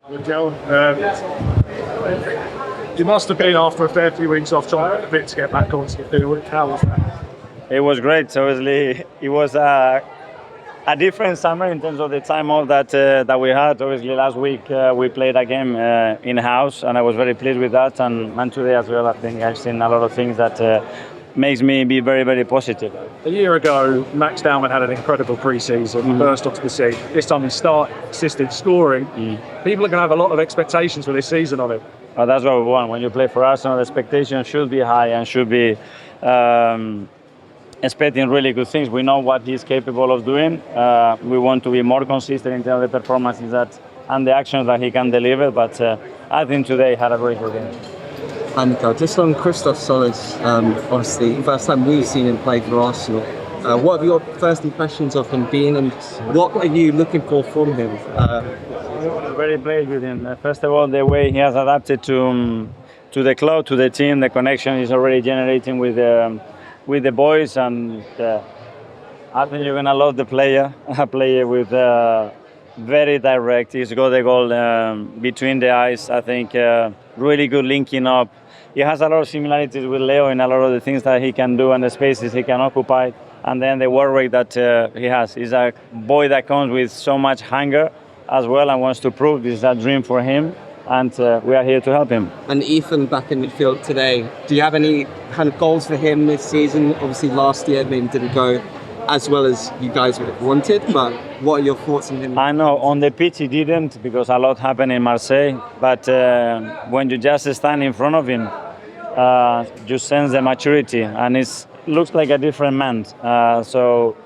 Mikel, you must have been after a fair few weeks off trying a bit to get back onto the field. How was that? It was great. So obviously, it was a different summer in terms of the time off that we had. Obviously, last week we played a game in-house, and I was very pleased with that. And today as well, I think I've seen a lot of things that makes me be very, very positive. A year ago, Max Dowman had an incredible pre-season, burst onto the scene. This time he started assisted scoring. People are going to have a lot of expectations for this season on him. Well, that's what we want. When you play for Arsenal, the expectations should be high and should be expecting really good things. We know what he's capable of doing. We want to be more consistent in terms of the performances and the actions that he can deliver. But I think today he had a very good game. Mikel, just on Christos Tzolis, obviously, first time we've seen him play for Arsenal. What are your first impressions of him being, and what are you looking for from him? Very pleased with him. First of all, the way he has adapted to the club, to the team, the connection he's already generating with the boys, and I think you're gonna love the player. A player with very direct. He's got the goal between the eyes. I think really good linking up. He has a lot of similarities with Leo in a lot of the things that he can do and the spaces he can occupy. And then the work rate that he has. He's a boy that comes with so much hunger as well and wants to prove this is a dream for him. And we are here to help him. And Ethan back in midfield today. Do you have any kind of goals for him this season? Obviously last year maybe didn't go as well as you guys would have wanted, but what are your thoughts on him? I know on the pitch he didn't, because a lot happened in Marseille, but when you just stand in front of him, you sense the maturity, and it looks like a different man. So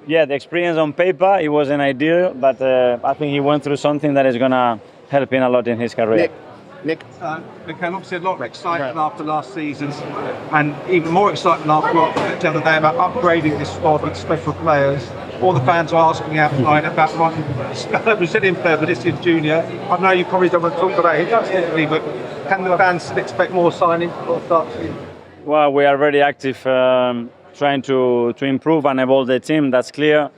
yeah, the experience on paper, it wasn't ideal, but I think he went through something that is going to help him a lot in his career. Nick, became obviously a lot of excitement after last season, and even more excitement after what the other day about upgrading this squad with special players. All the fans are asking outside about one Brazilian player, Vinicius Junior. I know you probably don't want to talk about it specifically, but can the fans expect more signings or start? Well, we are very active, trying to improve and evolve the team. That's clear.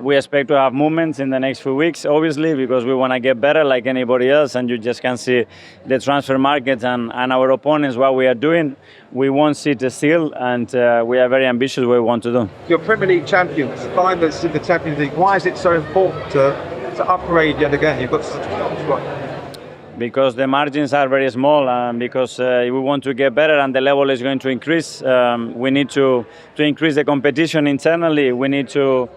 We expect to have movements in the next few weeks, obviously, because we want to get better like anybody else, and you just can see the transfer markets and our opponents, what we are doing. We won't sit still, and we are very ambitious what we want to do. You're Premier League champions, finalists in the Champions League. Why is it so important to upgrade yet again? You've got such a top squad. Because the margins are very small, and because we want to get better and the level is going to increase. We need to increase the competition internally. We need to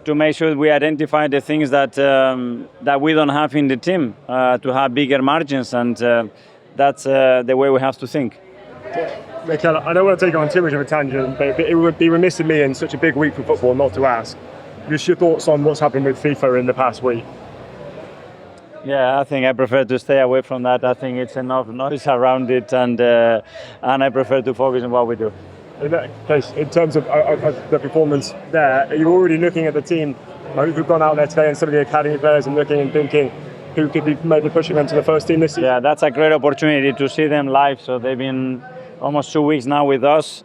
make sure we identify the things that we don't have in the team, to have bigger margins, and that's the way we have to think. Mikel, I don't want to take on too much of a tangent, but it would be remiss of me in such a big week for football not to ask. Just your thoughts on what's happened with FIFA in the past week? Yeah, I think I prefer to stay away from that. I think it's enough noise around it, and I prefer to focus on what we do. In that case, in terms of the performance there, are you already looking at the team who've gone out there today and some of the academy players and looking and thinking who could be maybe pushing them to the first team this season? Yeah, that's a great opportunity to see them live. So they've been almost 2 weeks now with us.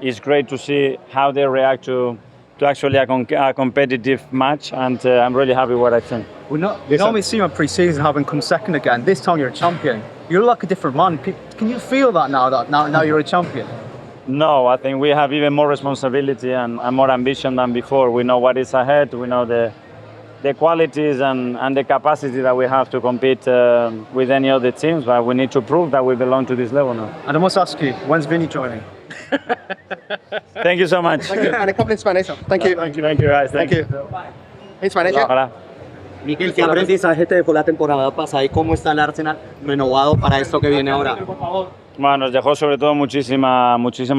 It's great to see how they react to actually a competitive match, and I'm really happy with what I've seen. We normally see you in pre-season having come second again. This time you're a champion. You look like a different man. Can you feel that now you're a champion? No, I think we have even more responsibility and more ambition than before. We know what is ahead. We know the qualities and the capacity that we have to compete with any other teams, but we need to prove that we belong to this level now. And I must ask you, when's Vinny joining? Thank you so much. Thank you. And a couple in Spanish. Thank you. Thank you, guys. Thank you. In Spanish. Hola. Mikel, ¿qué aprendizaje te dejó la temporada pasada y cómo está el Arsenal renovado para esto que viene ahora? Bueno, nos dejó sobre todo muchísima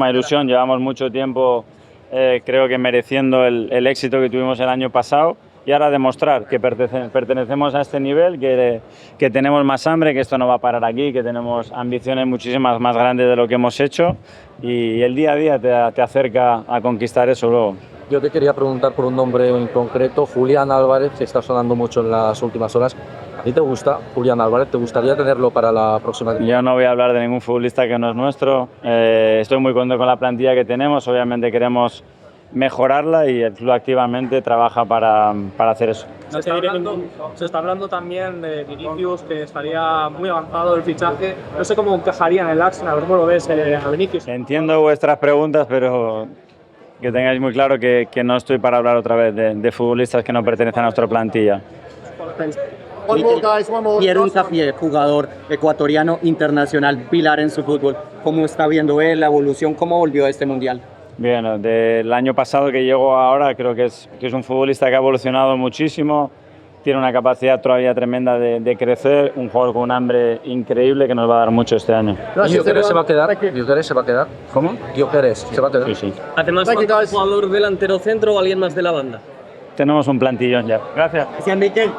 ilusión. Llevamos mucho tiempo, creo que mereciendo el éxito que tuvimos el año pasado, y ahora demostrar que pertenecemos a este nivel, que tenemos más hambre, que esto no va a parar aquí, que tenemos ambiciones muchísimas más grandes de lo que hemos hecho, y el día a día te acerca a conquistar eso luego. Yo te quería preguntar por un nombre en concreto, Julian Alvarez, que está sonando mucho en las últimas horas. ¿A ti te gusta Julian Alvarez? ¿Te gustaría tenerlo para la próxima temporada? Yo no voy a hablar de ningún futbolista que no es nuestro. Estoy muy contento con la plantilla que tenemos. Obviamente queremos mejorarla y el club activamente trabaja para hacer eso. Se está hablando también de Vinícius, que estaría muy avanzado el fichaje. No sé cómo encajaría en el Arsenal, ¿cómo lo ves a Vinícius? Entiendo vuestras preguntas, pero que tengáis muy claro que no estoy para hablar otra vez de futbolistas que no pertenecen a nuestra plantilla. Piero Hincapié, jugador ecuatoriano internacional, pilar en su fútbol. ¿Cómo está viendo él la evolución? ¿Cómo volvió a este mundial? Bien, del año pasado que llegó ahora, creo que es un futbolista que ha evolucionado muchísimo, tiene una capacidad todavía tremenda de crecer, un jugador con un hambre increíble que nos va a dar mucho este año. ¿Gyökeres se va a quedar? ¿Gyökeres se va a quedar? ¿Cómo? ¿Gyökeres se va a quedar? Sí, sí. Además, ¿falta un jugador delantero centro o alguien más de la banda? Tenemos un plantillón ya. Gracias. Mikel,